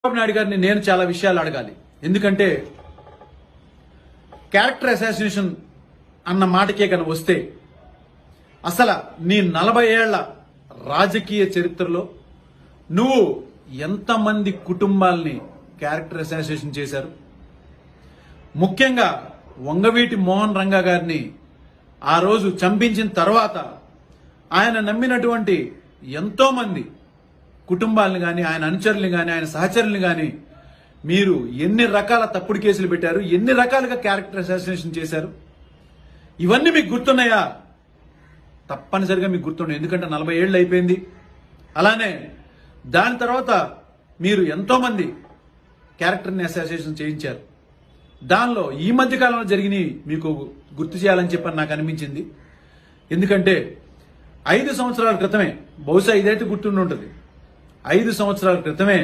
చంద్రబాబు నాయుడు గారిని నేను చాలా విషయాలు అడగాలి. ఎందుకంటే క్యారెక్టర్ అసాసినేషన్ అన్న మాటకే కనుక వస్తే అసలు నీ 40 ఏళ్ల రాజకీయ చరిత్రలో నువ్వు ఎంతమంది కుటుంబాల్ని క్యారెక్టర్ అసాసినేషన్ చేశారు? ముఖ్యంగా వంగవీటి మోహన్ రంగా గారిని ఆ రోజు చంపించిన తర్వాత ఆయన నమ్మినటువంటి ఎంతో మంది కుటుంబాలను కానీ, ఆయన అనుచరుల్ని కానీ, ఆయన సహచరుల్ని కానీ మీరు ఎన్ని రకాల తప్పుడు కేసులు పెట్టారు, ఎన్ని రకాలుగా క్యారెక్టర్ అసాసినేషన్ చేశారు? ఇవన్నీ మీకు గుర్తున్నాయా? తప్పనిసరిగా మీకు గుర్తున్నాయి. ఎందుకంటే 40 ఏళ్ళు అయిపోయింది. అలానే దాని తర్వాత మీరు ఎంతో మంది క్యారెక్టర్ని అసాసినేషన్ చేయించారు. దానిలో ఈ మధ్య కాలంలో జరిగినవి మీకు గుర్తు చేయాలని చెప్పని నాకు అనిపించింది. ఎందుకంటే 5 సంవత్సరాల క్రితమే, బహుశా ఇదైతే గుర్తుండి ఉంటుంది, 5 సంవత్సరాల క్రితమే